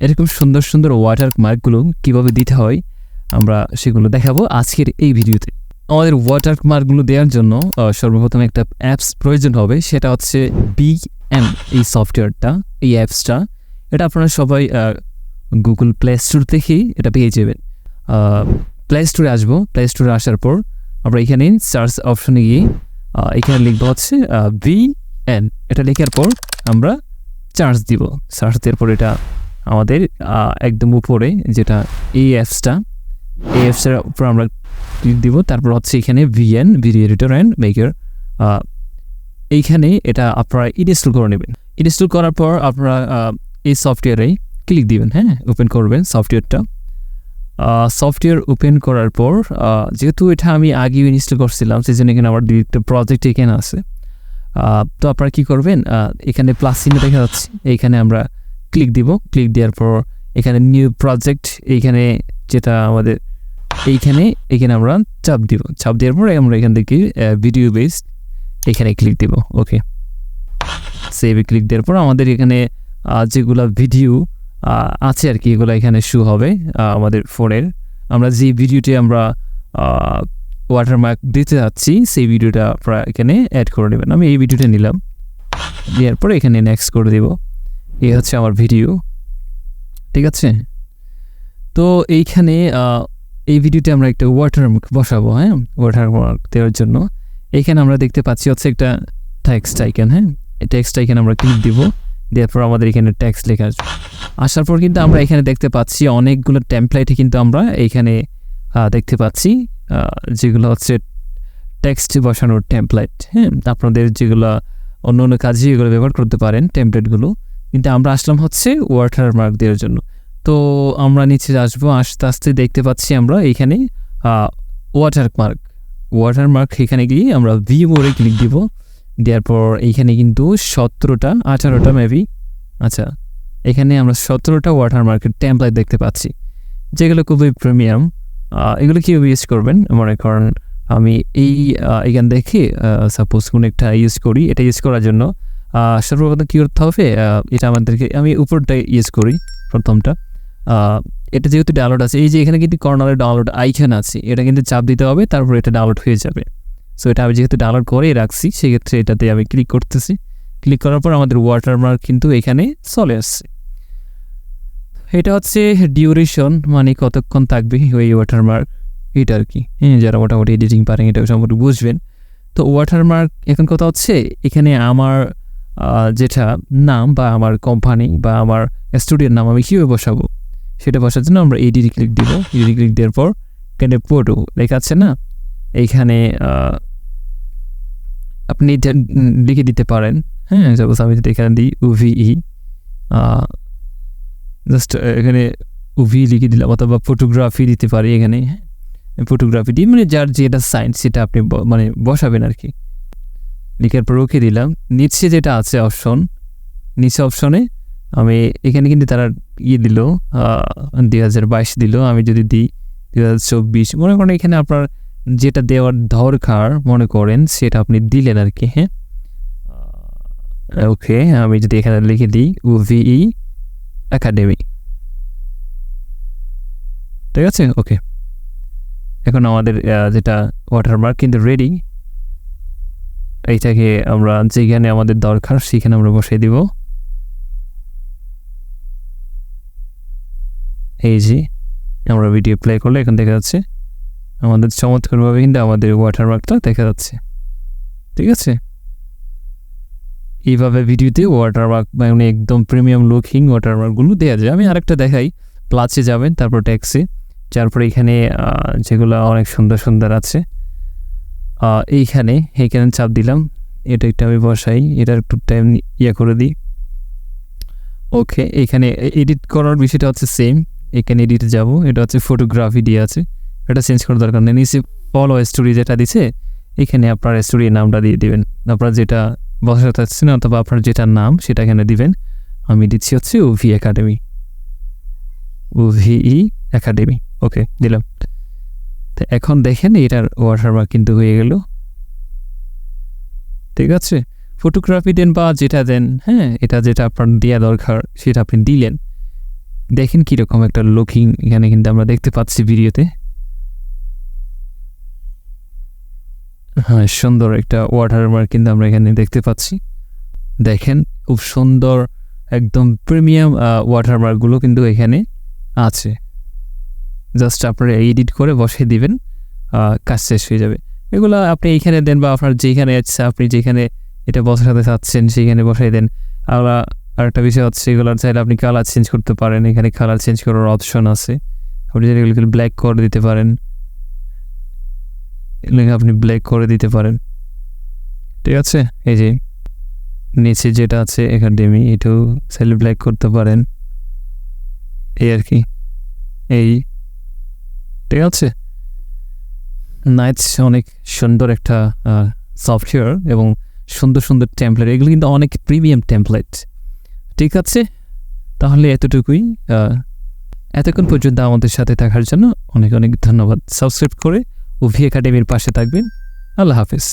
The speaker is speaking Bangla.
এরকম সুন্দর সুন্দর ওয়াটারমার্কগুলো কীভাবে দিতে হয় আমরা সেগুলো দেখাবো আজকের এই ভিডিওতে। আমাদের ওয়াটারমার্কগুলো দেওয়ার জন্য সর্বপ্রথম একটা অ্যাপস প্রয়োজন হবে, সেটা হচ্ছে BM এই সফটওয়্যারটা, এই অ্যাপসটা। এটা আপনারা সবাই গুগল প্লে স্টোর থেকেই এটা পেয়ে যাবেন। প্লে স্টোরে আসবো, প্লে স্টোরে আসার পর আমরা এখানে সার্চ অপশনে গিয়ে এখানে লিখবো হচ্ছে VN। এটা লেখার পর আমরা সার্চ দিব। সার্চ দেওয়ার পর এটা আমাদের একদম উপরে যেটা এই অ্যাপসটার উপর আমরা ক্লিক দিব। তারপর হচ্ছে এখানে VN, video editor and maker. এইখানে এটা আপনারা ইনস্টল করে নেবেন। ইনস্টল করার পর আপনারা এই সফটওয়্যারে ক্লিক দিবেন, হ্যাঁ, ওপেন করবেন সফটওয়্যারটা। সফটওয়্যার ওপেন করার পর যেহেতু এটা আমি আগেও ইনস্টল করছিলাম, সেই জন্য এখানে আমার একটা প্রজেক্ট এখানে আছে। তো আপনারা কী করবেন, এখানে প্লাস চিহ্ন দেখা যাচ্ছে, এইখানে আমরা ক্লিক দিব। ক্লিক দেওয়ার পর এখানে নিউ প্রজেক্ট, এইখানে যেটা আমাদের এইখানে আমরা চাপ দিব। চাপ দেওয়ার পর আমরা এখান থেকে ভিডিও বেসড এখানে ক্লিক দিব। ওকে, সেভে ক্লিক দেওয়ার পর আমাদের এখানে যেগুলো ভিডিও আছে আর কি, এগুলো এখানে শো হবে আমাদের ফোনের। আমরা যে ভিডিওটি আমরা ওয়াটারমার্ক দিতে যাচ্ছি সেই ভিডিওটা আপনারা এখানে অ্যাড করে নেবেন। আমি এই ভিডিওটা নিলাম, দেওয়ার পর এখানে নেক্সট করে দেব। এই হচ্ছে আমার ভিডিও, ঠিক আছে। তো এইখানে এই ভিডিওতে আমরা একটা ওয়াটারমার্ক বসাবো, হ্যাঁ, ওয়াটারমার্ক দেওয়ার জন্য এইখানে আমরা দেখতে পাচ্ছি হচ্ছে একটা টেক্সট আইকন, হ্যাঁ, এই টেক্সট আইকন আমরা ক্লিক দিব। দেওয়ার পর আমাদের এখানে টেক্সট লেখা আসবে। আসার পর কিন্তু আমরা এখানে দেখতে পাচ্ছি অনেকগুলো টেমপ্লেটে কিন্তু আমরা এইখানে দেখতে পাচ্ছি যেগুলো হচ্ছে টেক্সট বসানোর টেমপ্লেট, হ্যাঁ, আপনাদের যেগুলো অন্য অন্য কাজে এগুলো ব্যবহার করতে পারেন টেমপ্লেটগুলো। কিন্তু আমরা আসলাম হচ্ছে ওয়াটারমার্ক দেওয়ার জন্য। তো আমরা নিচে আসবো, আস্তে আস্তে দেখতে পাচ্ছি আমরা এইখানে ওয়াটারমার্ক এখানে গিয়ে আমরা ভিউ মোডে ক্লিক দিব। দেওয়ার পর এইখানে কিন্তু 18টা মেবি, আচ্ছা, এখানে আমরা 17টা ওয়াটারমার্কের টেমপ্লেট দেখতে পাচ্ছি, যেগুলো খুবই প্রিমিয়াম। এগুলো কীভাবে ইউজ করবেন মনে করেন আমি এইখান দেখে সাপোজ কোনো একটা ইউজ করি। এটা ইউজ করার জন্য সর্বপ্রথম কী করতে হবে, এটা আমাদেরকে আমি উপরটা ইউজ করি প্রথমটা। এটা যেহেতু ডাউনলোড আছে, এই যে এখানে কিন্তু কর্নারে ডাউনলোড আইকন আছে, এটা কিন্তু চাপ দিতে হবে, তারপর এটা ডাউনলোড হয়ে যাবে। সো এটা আমি যেহেতু ডাউনলোড করে রাখছি, সেক্ষেত্রে এটাতে আমি ক্লিক করতেছি। ক্লিক করার পর আমাদের ওয়াটারমার্ক কিন্তু এখানে চলে আসছে। এটা হচ্ছে ডিউরেশন, মানে কতক্ষণ থাকবে ওই ওয়াটারমার্ক, এটা আর কি, হ্যাঁ, যারা মোটামুটি এডিটিং পারেন এটা সম্পর্কে বুঝবেন। তো ওয়াটারমার্ক এখন কথা হচ্ছে এখানে আমার যেটা নাম বা আমার কোম্পানি বা আমার স্টুডিওর নাম আমি কীভাবে বসাবো, সেটা বসার জন্য আমরা এডিট ক্লিক দিব। এডিট ক্লিক দেওয়ার পর এখানে ফটো লেখা আছে না, এইখানে আপনি এটা লিখে দিতে পারেন, হ্যাঁ। সাপোজ আমি যদি এখানে দিই UVE, জাস্ট এখানে UVE লিখে দিলাম, অথবা ফটোগ্রাফি দিতে পারি এখানে, ফটোগ্রাফি দিয়ে মানে যার যেটা সাইন্স সেটা আপনি মানে বসাবেন আর কি। লিখার পর ওকে দিলাম। নিচে যেটা আছে অপশন, নিচে অপশনে আমি এখানে কিন্তু তারা দিল 2022 দিল। আমি যদি দিই 2024 মনে করেন, এখানে আপনার যেটা দেওয়ার দরকার মনে করেন সেটা আপনি দিলেন আর কি, হ্যাঁ। ওকে, আমি যদি এখানে লিখে দিই UVE একাডেমি, ঠিক আছে। ওকে, এখন আমাদের যেটা ওয়াটারমার্ক কিন্তু রেডি। এইটাকে আমরা যেখানে আমাদের দরকার সেখানে আমরা বসিয়ে দিব। এই যে আমরা ভিডিও প্লে করলে এখন দেখা যাচ্ছে আমাদের চমৎকারভাবে কিন্তু আমাদের ওয়াটারমার্কটা দেখা যাচ্ছে, ঠিক আছে। এইভাবে ভিডিওতে ওয়াটারমার্ক মানে একদম প্রিমিয়াম লুকিং ওয়াটারমার্কগুলো দেওয়া যায়। আমি আরেকটা দেখাই, প্লাসে যাবেন, তারপর ট্যাক্সে, তারপরে এখানে যেগুলো অনেক সুন্দর সুন্দর আছে এইখানে চাপ দিলাম। এটা একটা আমি বসাই, এটা একটু টাইম করে দিই। ওকে, এখানে এডিট করার বিষয়টা হচ্ছে সেম, এখানে এডিটে যাব। এটা হচ্ছে ফটোগ্রাফি দিয়ে আছে, এটা চেঞ্জ করার দরকার নেই। নিচে ফলো স্টোরি যেটা দিছে, এখানে আপনার স্টোরির নামটা দিয়ে দিবেন, আপনার যেটা বসাতে চাচ্ছেন অথবা আপনার যেটা নাম সেটা এখানে দিবেন। আমি দিচ্ছি হচ্ছে UVE একাডেমি। ওকে, দিলাম। তো এখন দেখেন এটার ওয়াটারমার্ক কিন্তু হয়ে গেল, ঠিক আছে। ফটোগ্রাফি দেন বা যেটা দেন, হ্যাঁ, এটা যেটা আপনার দেওয়া দরকার সেটা আপনি দিলেন। দেখেন কীরকম একটা লুকিং এখানে কিন্তু আমরা দেখতে পাচ্ছি ভিডিওতে। হ্যাঁ, সুন্দর একটা ওয়াটারমার্ক কিন্তু আমরা এখানে দেখতে পাচ্ছি। দেখেন খুব সুন্দর একদম প্রিমিয়াম ওয়াটারমার্কগুলো কিন্তু এখানে আছে। জাস্ট আপনারা এডিট করে বসিয়ে দিবেন, কাজ শেষ হয়ে যাবে। এগুলো আপনি এইখানে দেন বা আপনার যেখানে ইচ্ছা আপনি যেখানে এটা বসাতে চাচ্ছেন সেইখানে বসাই দেন। আরেকটা বিষয় হচ্ছে এগুলোর চাইলে আপনি কালার চেঞ্জ করতে পারেন, এখানে কালার চেঞ্জ করার অপশন আছে। আপনি যদি এগুলো ব্ল্যাক করে দিতে পারেন, এগুলোকে আপনি ব্ল্যাক করে দিতে পারেন, ঠিক আছে। এই যে নিচে যেটা আছে একাডেমি, এটাও চাইলে ব্ল্যাক করতে পারেন, এই আর কি, এই ঠিক আছে। নাইটস অনেক সুন্দর একটা সফটওয়্যার এবং সুন্দর সুন্দর টেমপ্লেট, এগুলো কিন্তু অনেক প্রিমিয়াম টেমপ্লেট, ঠিক আছে। তাহলে এতটুকুই, এতক্ষণ পর্যন্ত আমাদের সাথে থাকার জন্য অনেক অনেক ধন্যবাদ। সাবস্ক্রাইব করে ওভি একাডেমির পাশে থাকবেন। আল্লাহ হাফেজ।